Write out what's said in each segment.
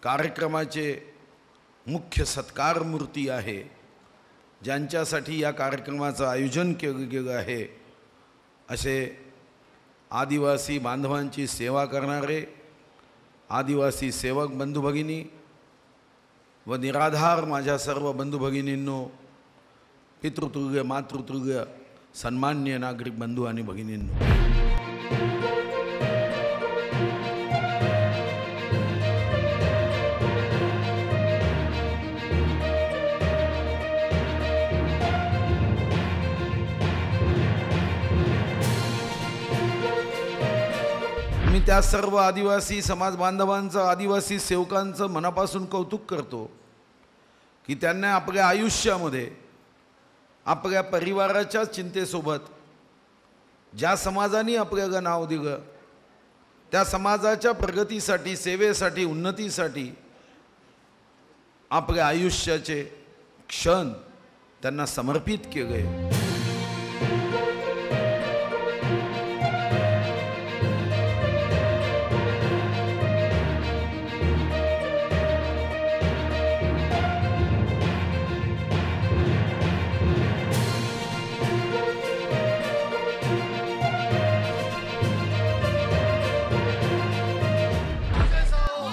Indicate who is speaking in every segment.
Speaker 1: कार्यक्रमाचे मुख्य सत्कार मूर्ती आहे, ज्यांच्यासाठी या कार्यक्रमाचं आयोजन केलं गेलं आहे, असे आदिवासी बांधवांची सेवा करणारे आदिवासी सेवक बंधू भगिनी व निराधार माझ्या सर्व बंधू भगिनींनो, पितृतुल्य मातृतुल्य सन्मान्य नागरिक बंधू आणि भगिनींनो, मी त्या सर्व आदिवासी समाज बांधवांचं, आदिवासी सेवकांचं मनापासून कौतुक करतो की त्यांनी आपल्या आयुष्यामध्ये आपल्या परिवाराच्या चिंतेसोबत ज्या समाजाने आपल्याला नाव दिलं त्या समाजाच्या प्रगतीसाठी, सेवेसाठी, उन्नतीसाठी आपल्या आयुष्याचे क्षण त्यांना समर्पित केले।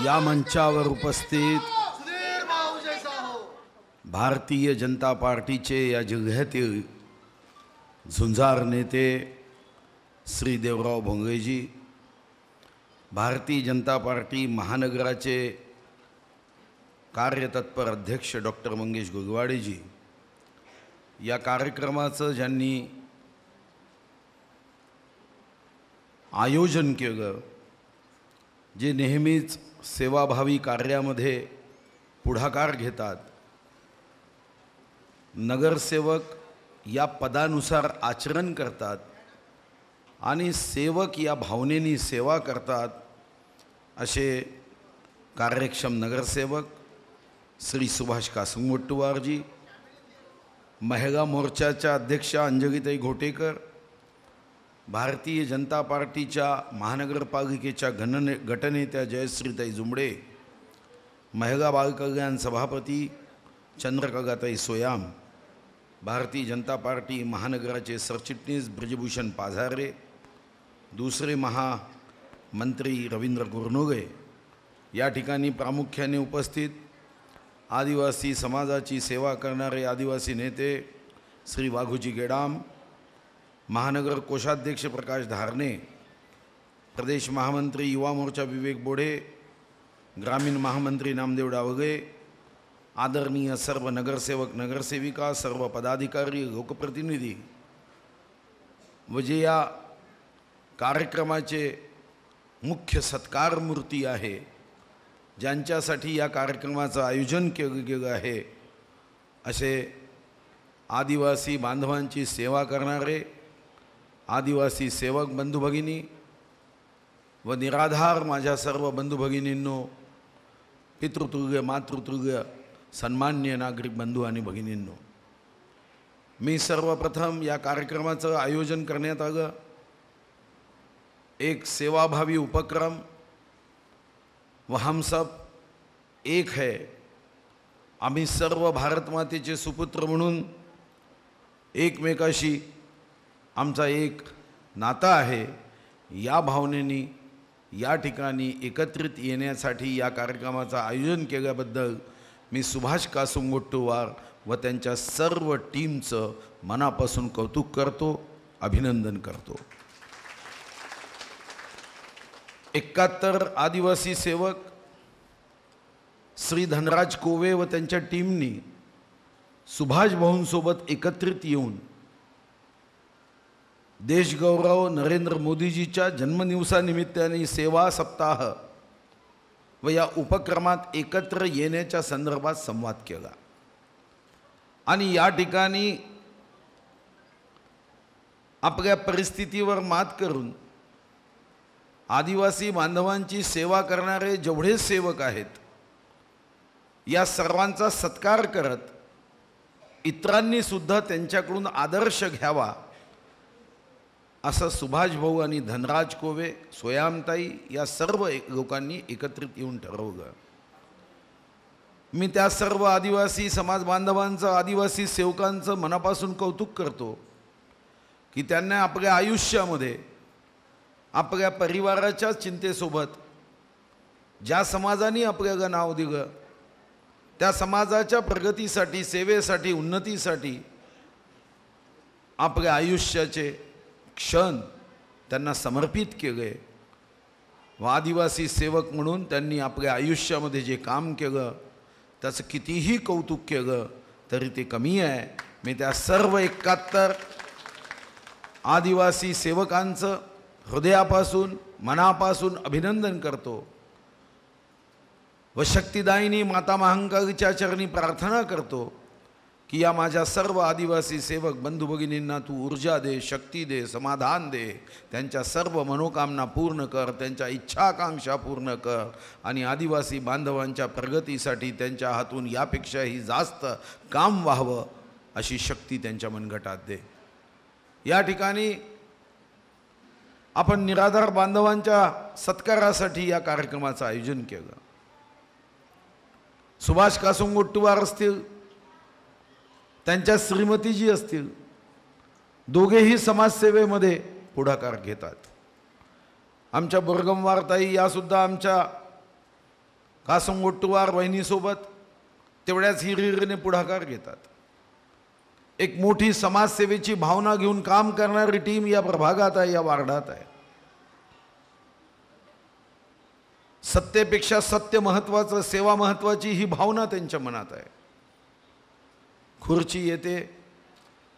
Speaker 1: या मंचावर उपस्थित भारतीय जनता पार्टीचे या जिल्ह्यातील झुंजार नेते श्री देवराव भोंगळेजी, भारतीय जनता पार्टी महानगराचे कार्यतत्पर अध्यक्ष डॉक्टर मंगेश गुगवाडेजी, या कार्यक्रमाचं ज्यांनी आयोजन केलं, जे नेहमीच सेवाभावी कार्यामध्ये पुढाकार घेतात, नगरसेवक या पदानुसार आचरण करतात आणि सेवक या भावनेनी सेवा करतात, असे कार्यक्षम नगरसेवक श्री सुभाष कासुंगोट्टुवारजी, महिला मोर्चाच्या अध्यक्षा अंजलीताई घोटेकर, भारतीय जनता पार्टीच्या महानगरपालिकेच्या गटनेत्या जयश्रीताई जुंबडे, महिला बालकल्याण सभापती चंद्रकलाताई सोयाम, भारतीय जनता पार्टी महानगराचे सरचिटणीस ब्रजभूषण पाझारे, दुसरे महामंत्री रवींद्र गुरनुगे, या ठिकाणी प्रामुख्याने उपस्थित आदिवासी समाजाची सेवा करणारे आदिवासी नेते श्री वाघूजी गेडाम, महानगर कोषाध्यक्ष प्रकाश धारणे, प्रदेश महामंत्री युवा मोर्चा विवेक बोडे, ग्रामीण महामंत्री नामदेव डावगे, आदरणीय सर्व नगरसेवक नगरसेविका, सर्व पदाधिकारी, लोकप्रतिनिधी व जे या कार्यक्रमाचे मुख्य सत्कार मूर्ती आहे, ज्यांच्यासाठी या कार्यक्रमाचं आयोजन केलं गेलं आहे, असे आदिवासी बांधवांची सेवा करणारे आदिवासी सेवक बंधू भगिनी व निराधार माझ्या सर्व बंधू भगिनींनो, पितृतुल्य मातृतुल्य सन्मान्य नागरिक बंधू आणि भगिनींनो, मी सर्वप्रथम या कार्यक्रमाचं आयोजन करण्यात आलं एक सेवाभावी उपक्रम व हम सब एक है, आम्ही सर्व भारत मातेचे सुपुत्र म्हणून एकमेकाशी आमचा एक नाता आहे, या भावनेनी या ठिकाणी एकत्रित येण्यासाठी या कार्यक्रमाचं आयोजन केल्याबद्दल मी सुभाष कासुंगोट्टुवार व त्यांच्या सर्व टीमचं मनापासून कौतुक करतो, अभिनंदन करतो। 71 आदिवासी सेवक श्री धनराज कोवे व त्यांच्या टीमनी सुभाष भाऊंसोबत एकत्रित येऊन देशगौरव नरेंद्र मोदीजीच्या जन्मदिवसानिमित्ताने सेवा सप्ताह व या उपक्रमात एकत्र येण्याच्या संदर्भात संवाद केला आणि या ठिकाणी आपल्या परिस्थितीवर मात करून आदिवासी बांधवांची सेवा करणारे जेवढे सेवक आहेत, या सर्वांचा सत्कार करत इतरांनी सुद्धा त्यांच्याकडून आदर्श घ्यावा, असं सुभाष भाऊ आणि धनराज कोवे, सोयामताई या सर्व लोकांनी एकत्रित येऊन ठरवलं। मी त्या सर्व आदिवासी समाज बांधवांचं, आदिवासी सेवकांचं मनापासून कौतुक करतो की त्यांनी आपल्या आयुष्यामध्ये आपल्या परिवाराच्या चिंतेसोबत ज्या समाजाने आपल्याला नाव दिलं त्या समाजाच्या प्रगतीसाठी, सेवेसाठी, उन्नतीसाठी आपल्या आयुष्याचे क्षण त्यांना समर्पित केले व आदिवासी सेवक म्हणून त्यांनी आपल्या आयुष्यामध्ये जे काम केलं त्याचं कितीही कौतुक केलं तरी ते कमी आहे. मी त्या सर्व 71 आदिवासी सेवकांचं हृदयापासून, मनापासून अभिनंदन करतो व शक्तिदायिनी माता महाकालीच्या चरणी प्रार्थना करतो की या माझ्या सर्व आदिवासी सेवक बंधू भगिनींना तू ऊर्जा दे, शक्ती दे, समाधान दे, त्यांच्या सर्व मनोकामना पूर्ण कर, त्यांच्या इच्छा आकांक्षा पूर्ण कर आणि आदिवासी बांधवांच्या प्रगतीसाठी त्यांच्या हातून यापेक्षाही जास्त काम व्हावं अशी शक्ती त्यांच्या मनगटात दे. या ठिकाणी आपण निराधार बांधवांच्या सत्कारासाठी या कार्यक्रमाचं आयोजन केलं. सुभाष कासुंगोट्टुवार असतील, त्यांच्या श्रीमतीजी असतील, दोघेही समाजसेवेमध्ये पुढाकार घेतात. आमच्या बोरगमवारताई यासुद्धा आमच्या कासुंगोट्टुवार वहिनीसोबत तेवढ्याच हिरिरीने पुढाकार घेतात. एक मोठी समाजसेवेची भावना घेऊन काम करणारी टीम या प्रभागात आहे, या वार्डात आहे. सत्तेपेक्षा सत्य महत्त्वाचं, सेवा महत्त्वाची ही भावना त्यांच्या मनात आहे. खुर्ची येते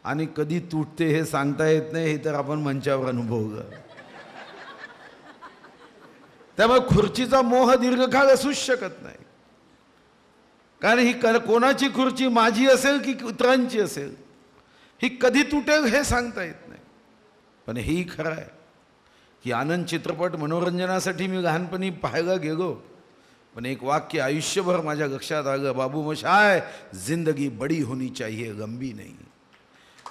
Speaker 1: आणि कधी तुटते हे सांगता येत नाही, हे तर आपण मंचावर अनुभवलं. त्यामुळे खुर्चीचा मोह दीर्घकाळ असूच शकत नाही. कारण ही कोणाची खुर्ची, माझी असेल की इतरांची असेल, ही कधी तुटेल हे सांगता येत नाही. पण हेही खरं आहे की आनंद चित्रपट मनोरंजनासाठी मी लहानपणी पाहायला गेलो, पण एक वाक्य आयुष्यभर माझ्या लक्षात आलं, बाबू मशाय जिंदगी बड़ी होनी चाहिए, लंबी नहीं.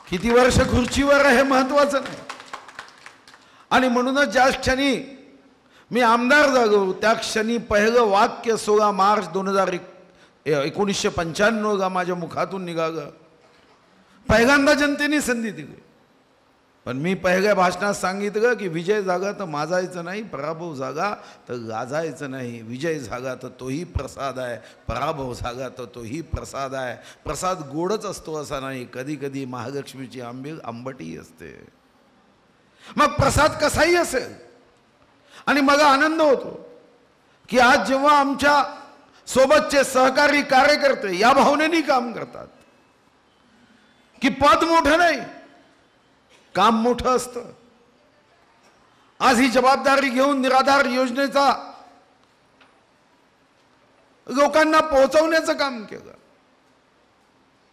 Speaker 1: किती वर्ष खुर्चीवर आहे हे महत्त्वाचं नाही. आणि म्हणूनच ज्या क्षणी मी आमदार झालो त्या क्षणी पहिलं वाक्य 16 मार्च 1995 माझ्या मुखातून निघालं. पहिल्यांदा जनतेने संधी दिली, पण मी पहिल्या भाषणात सांगितलं की विजय जागा तर माजायचं नाही, पराभव जागा तर गाजायचं नाही. विजय जागा तर तोही प्रसाद आहे, पराभव जागा तर तोही प्रसाद आहे. प्रसाद गोडच असतो असा नाही, कधी कधी महालक्ष्मीची आंबटी असते. मग प्रसाद कसाही असेल. आणि मला आनंद होतो की आज जेव्हा आमच्या सोबतचे सहकारी कार्यकर्ते या भावनेने काम करतात की पद मोठं नाही, काम मोठं असतं. आज ही जबाबदारी घेऊन निराधार योजनेचा लोकांना पोहोचवण्याचं काम केलं.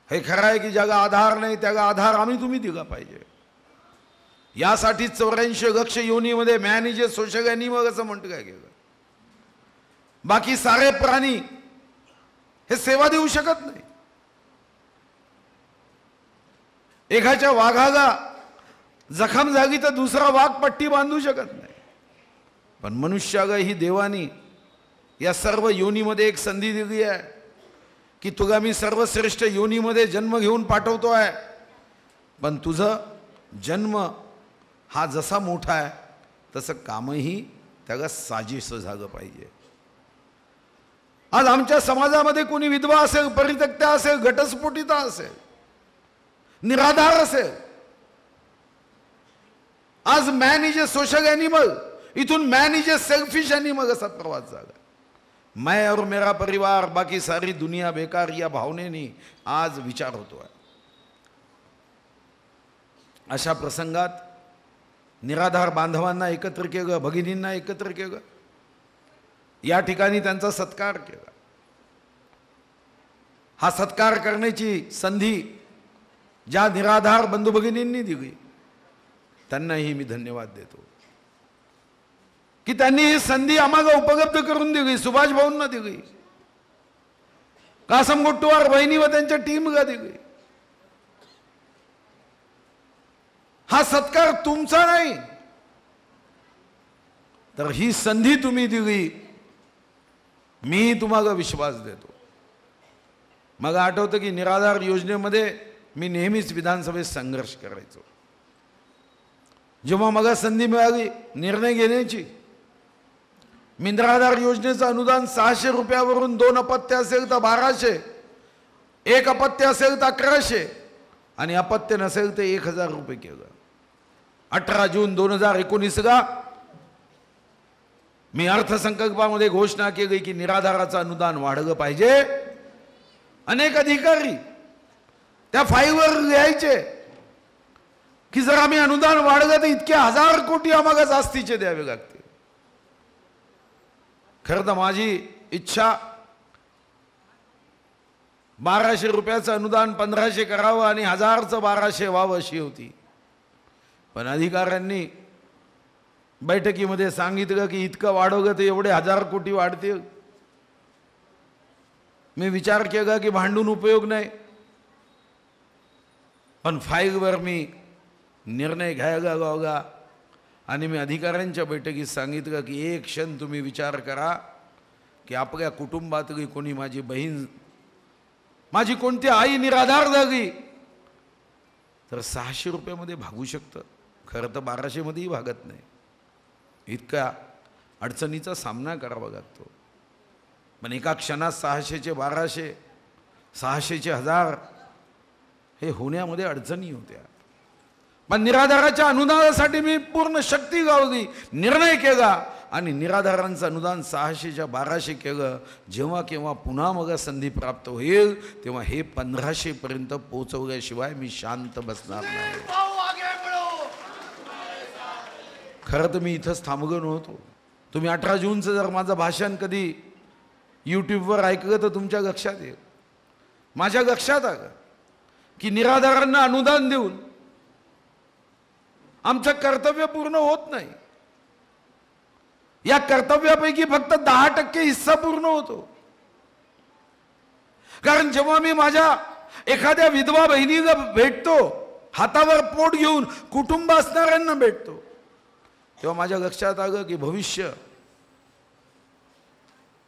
Speaker 1: हे खरं आहे की ज्याला आधार नाही त्याला आधार आम्ही तुम्ही दिला पाहिजे. यासाठी 84 लक्ष योनीमध्ये मॅनेजे सोशल ॲनिमल असं म्हटलं गेलं. बाकी सारे प्राणी हे सेवा देऊ शकत नाही. एखाद्या वाघाला जखम झाली तर दुसरा वाघ पट्टी बांधू शकत नाही. पण मनुष्याला ही देवानी या सर्व योनीमध्ये एक संधी दिली आहे की तुला मी सर्वश्रेष्ठ योनीमध्ये जन्म घेऊन पाठवतो आहे, पण तुझं जन्म हा जसा मोठा आहे तसं कामही त्याला साजेसं झालं पाहिजे. आज आमच्या समाजामध्ये कोणी विधवा असेल, परित्यक्त्या असेल, घटस्फोटिता असेल, निराधार असेल, आज man is a social animal, इथून man is a selfish animal असा प्रवास झाला. मैं और मेरा परिवार, बाकी सारी दुनिया बेकार या भावनेने आज विचार होतो आहे. अशा प्रसंगात निराधार बांधवांना एकत्र केलं, भगिनींना एकत्र केलं, या ठिकाणी त्यांचा सत्कार केला. हा सत्कार करण्याची संधी ज्या निराधार बंधू भगिनींनी दिली त्यांनाही मी धन्यवाद देतो की त्यांनी ही संधी आम्हाला उपलब्ध करून दिली. सुभाष भाऊंना दिली, कासमगोट्टुवार वहिनी व त्यांच्या टीमला दिली. हा सत्कार तुमचा नाही तर ही संधी तुम्ही दिली. मी तुम्हाला विश्वास देतो मग आठवतं की निराधार योजनेमध्ये मी नेहमीच विधानसभेत संघर्ष करायचो. जेव्हा मला संधी मिळाली निर्णय घेण्याची, निराधार योजनेचं अनुदान 600 रुपयावरून 2 अपत्य असेल तर 1200, 1 अपत्य असेल तर 1100 आणि अपत्य नसेल तर 1000 रुपये केलं. 18 जून 2019ला मी अर्थसंकल्पामध्ये घोषणा केली की निराधाराचं अनुदान वाढलं पाहिजे. अनेक अधिकारी त्या फाईलवर लिहायचे की जर आम्ही अनुदान वाढलं तर इतके 1000 कोटी आम्हाला जास्तीचे द्यावे लागतील. खरं तर माझी इच्छा 1200 रुपयाचं अनुदान 1500 करावं आणि 1000चं 1200 व्हावं अशी होती. पण अधिकाऱ्यांनी बैठकीमध्ये सांगितलं की इतकं वाढवलं तर एवढे 1000 कोटी वाढतील. मी विचार केला की भांडून उपयोग नाही, पण फाईलवर मी निर्णय घ्यायला लावला आणि मी अधिकाऱ्यांच्या बैठकीत सांगितलं की एक क्षण तुम्ही विचार करा की आपल्या कुटुंबातली कोणी माझी बहीण, माझी कोणती आई निराधार झाली तर 600 रुपयामध्ये भागू शकतं. खरं तर 1200 मध्येही भागत नाही. इतक्या अडचणीचा सामना करावा लागतो. पण एका क्षणात 600चे 1200, 600चे 1000 हे होण्यामध्ये अडचणी होत्या. पण निराधाराच्या अनुदानासाठी मी पूर्ण शक्ती लावली, निर्णय केला आणि निराधारांचं अनुदान 600च्या 1200 केलं. जेव्हा केव्हा पुन्हा मला संधी प्राप्त होईल तेव्हा हे 1500 पर्यंत पोहोचवल्याशिवाय मी शांत बसणार नाही. खरं तर मी इथंच थांबलो नव्हतो. तुम्ही 18 जूनचं जर माझं भाषण कधी यूट्यूबवर ऐकलं तर तुमच्या लक्षात येईल. माझ्या लक्षात आलं की निराधारांना अनुदान देऊन आमचं कर्तव्य पूर्ण होत नाही. या कर्तव्यापैकी फक्त 10% हिस्सा पूर्ण होतो. कारण जेव्हा मी माझ्या एखाद्या विधवा बहिणीला भेटतो, हातावर पोट घेऊन कुटुंब असणाऱ्यांना भेटतो, तेव्हा माझ्या लक्षात आलं की भविष्य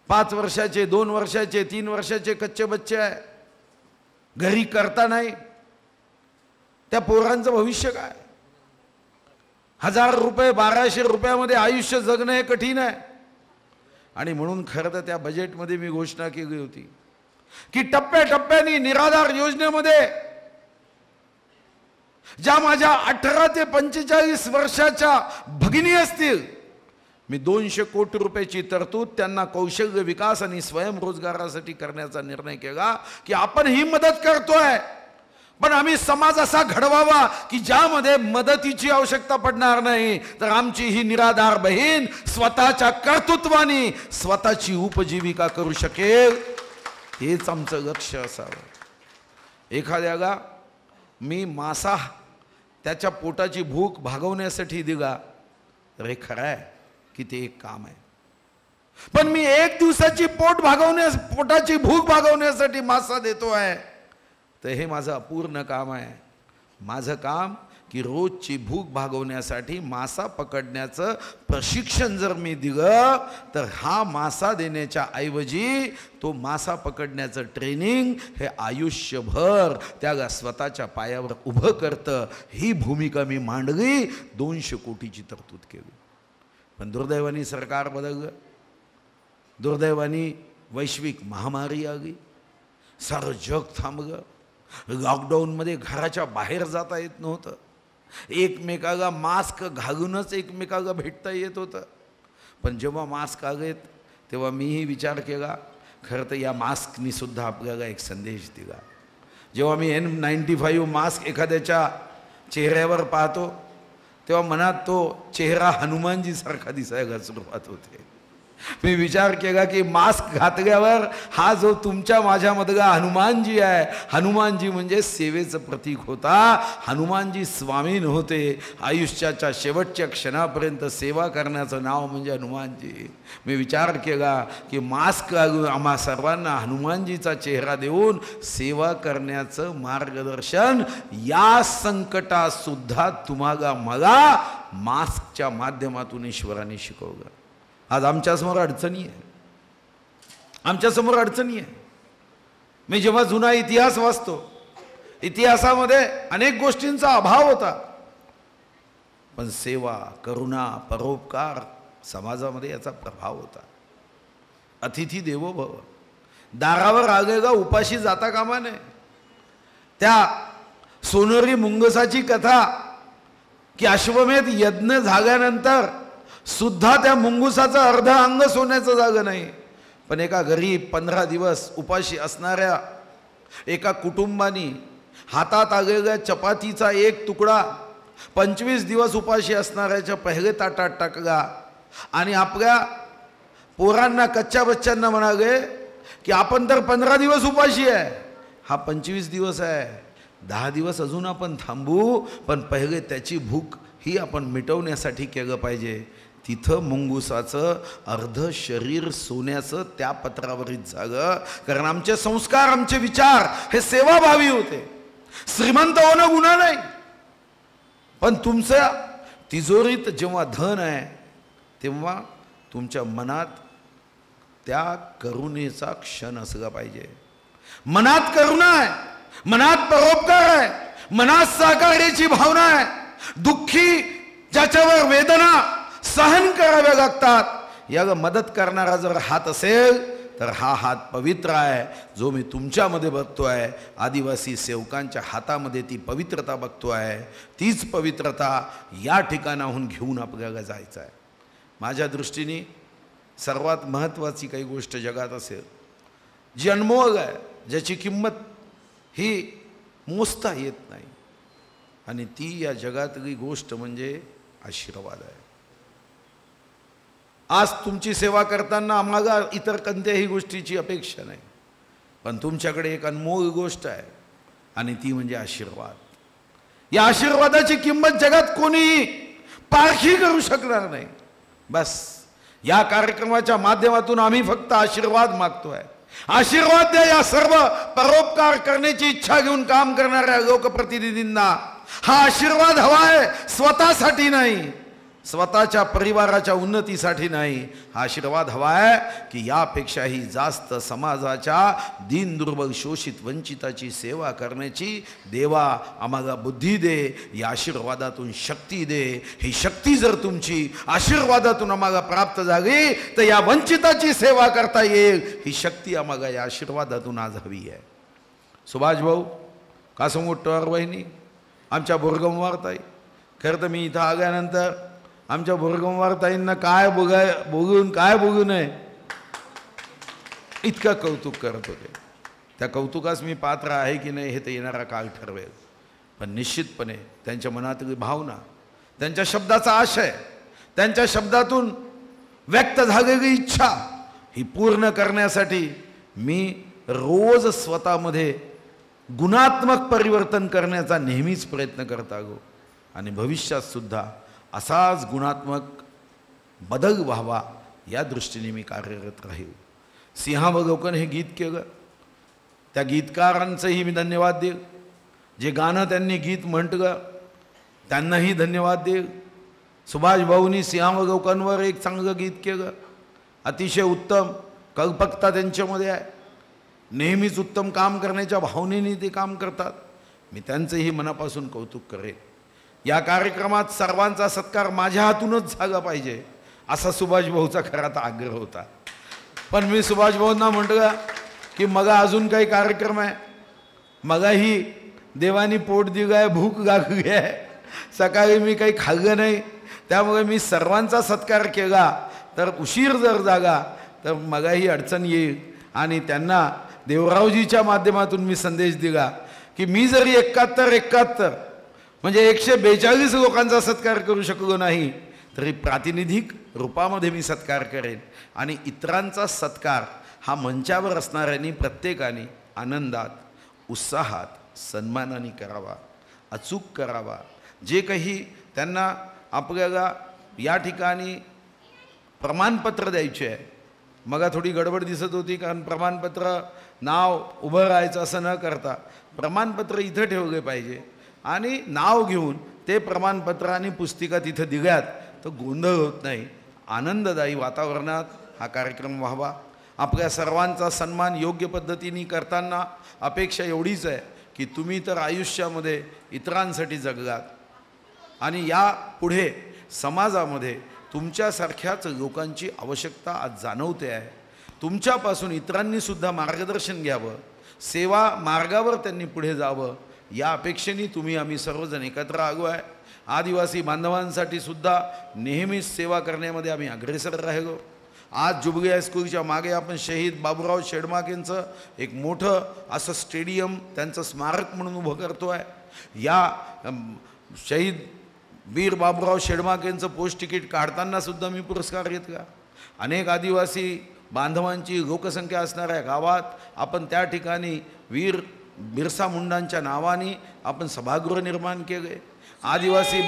Speaker 1: 5 वर्षाचे, 2 वर्षाचे, 3 वर्षाचे कच्चे बच्चे आहे, घरी करता नाही. त्या पोरांचं भविष्य काय? 1000 रुपये 1200 रुपयामध्ये आयुष्य जगणं हे कठीण आहे. आणि म्हणून खरं तर त्या बजेटमध्ये मी घोषणा केली होती की टप्प्याटप्प्याने निराधार योजनेमध्ये ज्या माझ्या 18 ते 45 वर्षाच्या भगिनी असतील, मी 200 कोटी रुपयाची तरतूद त्यांना कौशल्य विकास आणि स्वयंरोजगारासाठी करण्याचा निर्णय केला की आपण ही मदत करतोय, पण आम्ही समाज असा घडवावा की ज्यामध्ये मदतीची आवश्यकता पडणार नाही, तर आमची ही निराधार बहीण स्वतःच्या कर्तृत्वाने स्वतःची उपजीविका करू शकेल. हेच आमचं लक्ष असावं. एखाद्याला मी मासा त्याच्या पोटाची भूक भागवण्यासाठी दिला तर हे खरं आहे की ते एक काम आहे. पण मी 1 दिवसाची पोटाची भूक भागवण्यासाठी मासा देतो आहे तर हे माझं अपूर्ण काम आहे. माझं काम की रोजची भूक भागवण्यासाठी मासा पकडण्याचं प्रशिक्षण जर मी दिलं तर हा मासा देण्याच्या ऐवजी तो मासा पकडण्याचं ट्रेनिंग हे आयुष्यभर त्याला स्वतःच्या पायावर उभं करतं. ही भूमिका मी मांडली, 200 कोटीची तरतूद केली. पण दुर्दैवाने सरकार बदललं, दुर्दैवाने वैश्विक महामारी आली, सारं जग थांबलं. लॉकडाऊनमध्ये घराच्या बाहेर जाता येत नव्हतं. एकमेकाला मास्क घालूनच एकमेकाला भेटता येत होतं. पण जेव्हा मास्क आलेत तेव्हा मीही विचार केला, खरं तर या मास्कनी सुद्धा आपल्याला एक संदेश दिला. जेव्हा मी N95 मास्क एखाद्याच्या चेहऱ्यावर पाहतो तेव्हा मनात तो चेहरा हनुमानजी सारखा दिसायला सुरुवात होते. मी विचार केला की मास्क घातल्यावर हा जो तुमच्या माझ्यामधला हनुमानजी आहे, हनुमानजी म्हणजे सेवेचं प्रतीक होता. हनुमानजी स्वामी नव्हते. आयुष्याच्या शेवटच्या क्षणापर्यंत सेवा करण्याचं नाव म्हणजे हनुमानजी. मी विचार केला की मास्क घालून आम्हा सर्वांना हनुमानजीचा चेहरा देऊन सेवा करण्याचं मार्गदर्शन या संकटात सुद्धा तुम्हाला मला मास्कच्या माध्यमातून ईश्वराने शिकवलं. आज आमच्यासमोर अडचणी आहे, आमच्यासमोर अडचणी आहे. मी जेव्हा जुना इतिहास वाचतो, इतिहासामध्ये अनेक गोष्टींचा अभाव होता, पण सेवा, करुणा, परोपकार समाजामध्ये याचा प्रभाव होता. अतिथी देवो भव, दारावर आलेला उपाशी जाता कामा नये. त्या सोनेरी मुंगसाची कथा की अश्वमेध यज्ञ झाल्यानंतर सुद्धा त्या मुंगुसाचं अर्ध अंग सोन्याचं जागं नाही, पण एका गरीब 15 दिवस उपाशी असणाऱ्या एका कुटुंबानी हातात आलेल्या चपातीचा एक तुकडा 25 दिवस उपाशी असणाऱ्याच्या पहिले ताटात टाकला आणि आपल्या पोरांना, कच्च्या बच्चांना म्हणाले की आपण तर 15 दिवस उपाशी आहे, हा 25 दिवस आहे, 10 दिवस अजून आपण थांबू, पण पहिले त्याची भूक ही आपण मिटवण्यासाठी केलं पाहिजे. तिथं मुंगुसाचं अर्ध शरीर सोन्याचं त्या पत्रावरीच झालं, कारण आमचे संस्कार, आमचे विचार हे सेवाभावी होते. श्रीमंत होणं गुन्हा नाही, पण तुमच्या तिजोरीत जेव्हा धन आहे तेव्हा तुमच्या मनात त्या करुणेचा क्षण असला पाहिजे. मनात करुणा आहे, मनात परोपकार आहे, मनात सहकार्याची भावना आहे. दुःखी ज्याच्यावर वेदना सहन कराव्या लागतात, याला मदत करणारा जर हात असेल तर हा हात पवित्र आहे, जो मी तुमच्यामध्ये बघतोय. आदिवासी सेवकांच्या हातामध्ये ती पवित्रता बघतोय. तीच पवित्रता या ठिकाणाहून घेऊन आपल्याला जायचं आहे. माझ्या दृष्टीने सर्वात महत्त्वाची काही गोष्ट जगात असेल जी अनमोल आहे, ज्याची किंमत ही मोजता येत नाही, आणि ती या जगातली गोष्ट म्हणजे आशीर्वाद आहे. आज तुमची सेवा करताना आम्हाला इतर कोणत्याही गोष्टीची अपेक्षा नाही, पण तुमच्याकडे एक अनमोल गोष्ट आहे आणि ती म्हणजे आशीर्वाद. या आशीर्वादाची किंमत जगात कोणीही पारखी करू शकणार नाही. बस या कार्यक्रमाच्या माध्यमातून आम्ही फक्त आशीर्वाद मागतोय. आशीर्वाद द्या या सर्व परोपकार करण्याची इच्छा घेऊन काम करणाऱ्या लोकप्रतिनिधींना. हा आशीर्वाद हवा आहे स्वतःसाठी नाही, स्वतःच्या परिवाराच्या उन्नतीसाठी नाही. हा आशीर्वाद हवा आहे की यापेक्षाही जास्त समाजाच्या दीन दुर्बल शोषित वंचिताची सेवा करण्याची देवा आम्हाला बुद्धी दे, या आशीर्वादातून शक्ती दे. ही शक्ती जर तुमची आशीर्वादातून आम्हाला प्राप्त झाली तर या वंचिताची सेवा करता येईल. ही शक्ती आम्हाला या आशीर्वादातून आज हवी आहे. सुभाष भाऊ, कासमोट्टवार वहिनी, आमच्या बोरगमवारताई, खरं तर मी इथं आल्यानंतर आमच्या बोरगमवारताईंना काय बघून काय बघू नये इतकं कौतुक करत होते. त्या कौतुकास मी पात्र आहे की नाही हे तर येणारा काळ ठरवेल, पण निश्चितपणे त्यांच्या मनातली भावना, त्यांच्या शब्दाचा आशय, त्यांच्या शब्दातून व्यक्त झालेली इच्छा ही पूर्ण करण्यासाठी मी रोज स्वतःमध्ये गुणात्मक परिवर्तन करण्याचा नेहमीच प्रयत्न करत आलो, आणि भविष्यात सुद्धा असाच गुणात्मक बदल व्हावा या दृष्टीने मी कार्यरत राहील. सिंहावगवकन हे गीत केलं, त्या गीतकारांचंही मी धन्यवाद देईल. जे गाणं त्यांनी गीत म्हटलं त्यांनाही धन्यवाद देईल. सुभाष भाऊनी सिंहावगवकनवर एक चांगलं गीत केलं, अतिशय उत्तम कल्पकता त्यांच्यामध्ये आहे. नेहमीच उत्तम काम करण्याच्या भावनेने ते काम करतात. मी त्यांचंही मनापासून कौतुक करेन. या कार्यक्रमात सर्वांचा सत्कार माझ्या हातूनच झाला पाहिजे असा सुभाष भाऊचा खरा तर आग्रह होता, पण मी सुभाष भाऊंना म्हटलं की मगा अजून काही कार्यक्रम आहे, मगाही देवानी पोट दिलं आहे, भूक लागली आहे, सकाळी मी काही खाल्लं नाही, त्यामुळे मी सर्वांचा सत्कार केला तर उशीर जर जागा तर मगाही अडचण येईल. आणि त्यांना देवरावजीच्या माध्यमातून मी संदेश दिला की मी जरी 71 म्हणजे 142 लोकांचा सत्कार करू शकलो नाही तरी प्रातिनिधिक रूपामध्ये मी सत्कार करेन. आणि इतरांचा सत्कार हा मंचावर असणाऱ्यांनी प्रत्येकाने आनंदात, उत्साहात, सन्मानाने करावा, अचूक करावा. जे काही त्यांना आपल्याला या ठिकाणी प्रमाणपत्र द्यायचे आहे, मग थोडी गडबड दिसत होती, कारण प्रमाणपत्र नाव उभं राहायचं असं न करता प्रमाणपत्र इथं ठेवले पाहिजे, आणि नाव घेऊन ते प्रमाणपत्र आणि पुस्तिका तिथं दिल्यात तर गोंधळ होत नाही. आनंददायी वातावरणात हा कार्यक्रम व्हावा. आपल्या सर्वांचा सन्मान योग्य पद्धतीने करताना अपेक्षा एवढीच आहे की तुम्ही तर आयुष्यामध्ये इतरांसाठी जगलात आणि या पुढे समाजामध्ये तुमच्यासारख्याच लोकांची आवश्यकता आज जाणवते आहे। तुमच्यापासून इतरांनीसुद्धा मार्गदर्शन घ्यावं, सेवा मार्गावर त्यांनी पुढे जावं, या अपेक्षेने तुम्ही आम्ही सर्वजण एकत्र आलो आहे। आदिवासी बांधवांसाठी सुद्धा नेहमीच सेवा करण्यामध्ये आम्ही अग्रेसर राहिलो। आज जुबली हायस्कूलच्या मागे आपण शहीद बाबूराव शेडमाकेंचं एक मोठं असं स्टेडियम त्यांचं स्मारक म्हणून उभं करतो आहे। या शहीद वीर बाबूराव शेडमाकेंचं पोस्ट तिकीट काढताना सुद्धा मी पुरस्कार घेतला। अनेक आदिवासी बांधवांची लोकसंख्या असणाऱ्या गावात आपण त्या ठिकाणी वीर बिरसा मुंडांच्या नावाने आपण सभागृह निर्माण केले। आदिवासी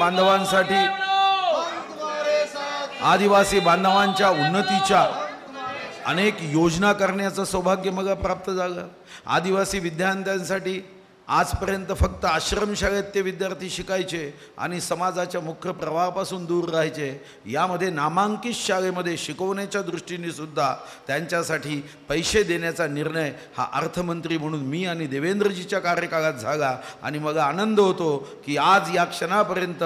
Speaker 1: बांधवांच्या उन्नतीच्या अनेक योजना करण्याचं सौभाग्य मला प्राप्त झालं। आदिवासी विद्यार्थ्यांसाठी आजपर्यंत फक्त आश्रमशाळेत ते विद्यार्थी शिकायचे आणि समाजाच्या मुख्य प्रवाहापासून दूर राहायचे। यामध्ये नामांकित शाळेमध्ये शिकवण्याच्या दृष्टीने सुद्धा त्यांच्यासाठी पैसे देण्याचा निर्णय हा अर्थमंत्री म्हणून मी आणि देवेंद्रजीच्या कार्यकाळात झाला आणि मला आनंद होतो की आज या क्षणापर्यंत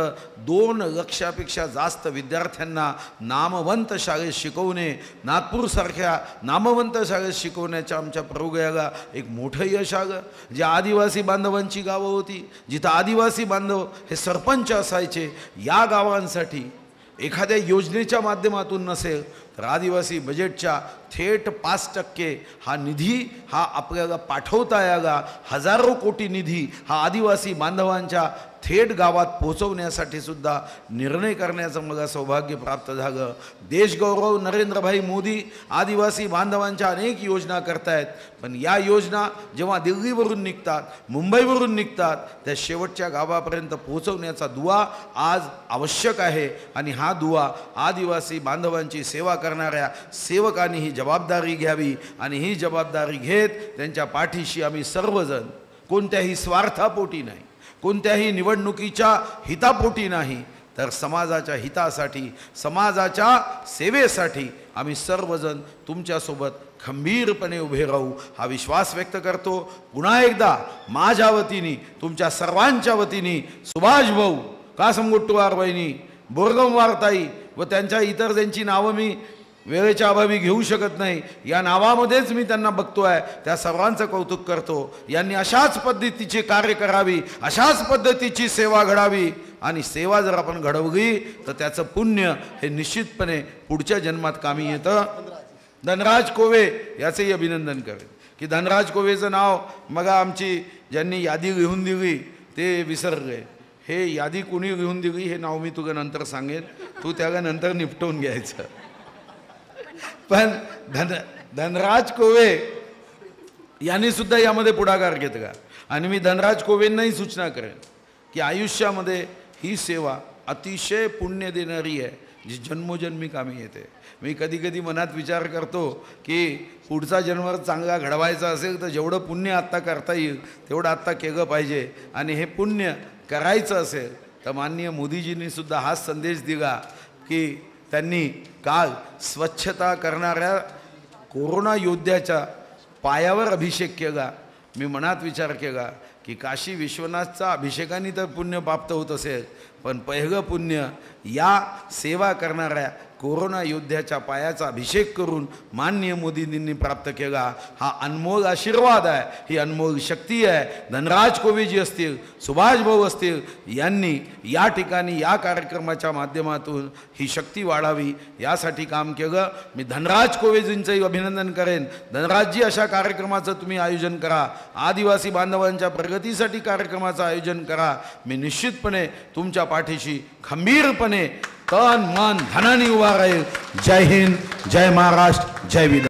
Speaker 1: 2 लक्षापेक्षा जास्त विद्यार्थ्यांना नामवंत शाळेत शिकवणे, नागपूरसारख्या नामवंत शाळेत शिकवण्याच्या आमच्या प्रयोगाला एक मोठं यश आलं। जे आदिवासी बांधवांची गावं होती, जिथं आदिवासी बांधव हे सरपंच असायचे, या गावांसाठी एखाद्या योजनेच्या माध्यमातून नसेल तर आदिवासी बजेटच्या थेट 5% हा निधी हा आपल्याला पाठवता यायला, हजारो कोटी निधी हा आदिवासी बांधवांच्या थेट गावात पोहोचवण्यासाठी सुद्धा निर्णय करण्याचं मला सौभाग्य प्राप्त झालं। देशगौरव नरेंद्रभाई मोदी आदिवासी बांधवांच्या अनेक योजना करतायत, पण या योजना जेव्हा दिल्लीवरून निघतात, मुंबईवरून निघतात, त्या शेवटच्या गावापर्यंत पोहोचवण्याचा दुवा आज आवश्यक आहे आणि हा दुवा आदिवासी बांधवांची सेवा करणाऱ्या सेवकांनी ही जबाबदारी घ्यावी आणि ही जबाबदारी घेत त्यांच्या पाठीशी आम्ही सर्वजण कोणत्याही स्वार्थापोटी नाही, कोणत्याही निवडणुकीच्या हितापोटी नाही, तर समाजाच्या हितासाठी, समाजाच्या सेवेसाठी आम्ही सर्वजण तुमच्यासोबत खंबीरपणे उभे राहू हा विश्वास व्यक्त करतो। पुन्हा एकदा माझ्या वतीने, तुमच्या सर्वांच्या वतीने सुभाष भाऊ, कासम गुट्टूवार बहिणी, बोरगमवारताई व त्यांच्या इतर ज्यांची नावं मी वेळेच्या अभावी घेऊ शकत नाही, या नावामध्येच मी त्यांना बघतोय, त्या सर्वांचं कौतुक करतो। यांनी अशाच पद्धतीचे कार्य करावी, अशाच पद्धतीची सेवा घडावी आणि सेवा जर आपण घडवली तर त्याचं पुण्य हे निश्चितपणे पुढच्या जन्मात कामी येतं। धनराज कोवे याचंही अभिनंदन करेन की धनराज कोवेचं नाव मग आमची ज्यांनी यादी लिहून दिली ते विसरले। हे यादी कोणी लिहून दिली हे नाव मी तुला नंतर सांगेन, तू त्याला नंतर निपटवून घ्यायचं। पण धनराज कोवे यांनी सुद्धा यामध्ये पुढाकार घेतला आणि मी धनराज कोवेंनाही सूचना करेन की आयुष्यामध्ये ही सेवा अतिशय पुण्य देणारी आहे, जी जन्मोजन्मी कामी येते। मी कधी कधी मनात विचार करतो की पुढचा जन्म चांगला घडवायचा असेल तर जेवढं पुण्य आत्ता करता येईल तेवढं आत्ता केलं पाहिजे, आणि हे पुण्य करायचं असेल तर माननीय मोदीजींनी सुद्धा हाच संदेश दिला की त्यांनी काल स्वच्छता करणाऱ्या कोरोना योद्ध्याच्या पायावर अभिषेक केला। मी मनात विचार केला की काशी विश्वनाथचा अभिषेकाने तर पुण्य प्राप्त होत असेल, पण पहिलं पुण्य या सेवा करणाऱ्या कोरोना योद्ध्याच्या पायाचा अभिषेक करून माननीय मोदींनी प्राप्त केला। हा अनमोल आशीर्वाद आहे, ही अनमोल शक्ती आहे। धनराज कोवेजी असतील, सुभाष भाऊ असतील, यांनी या ठिकाणी या कार्यक्रमाच्या माध्यमातून ही शक्ती वाढावी यासाठी काम केलं। मी धनराज कोवेजींचंही अभिनंदन करेन। धनराजजी, अशा कार्यक्रमाचं तुम्ही आयोजन करा, आदिवासी बांधवांच्या प्रगतीसाठी कार्यक्रमाचं आयोजन करा। मी निश्चितपणे तुमच्या पाठीशी खंबीरपणे तन मन धनाने उभा राहील। जय हिंद, जय महाराष्ट्र, जय विधान।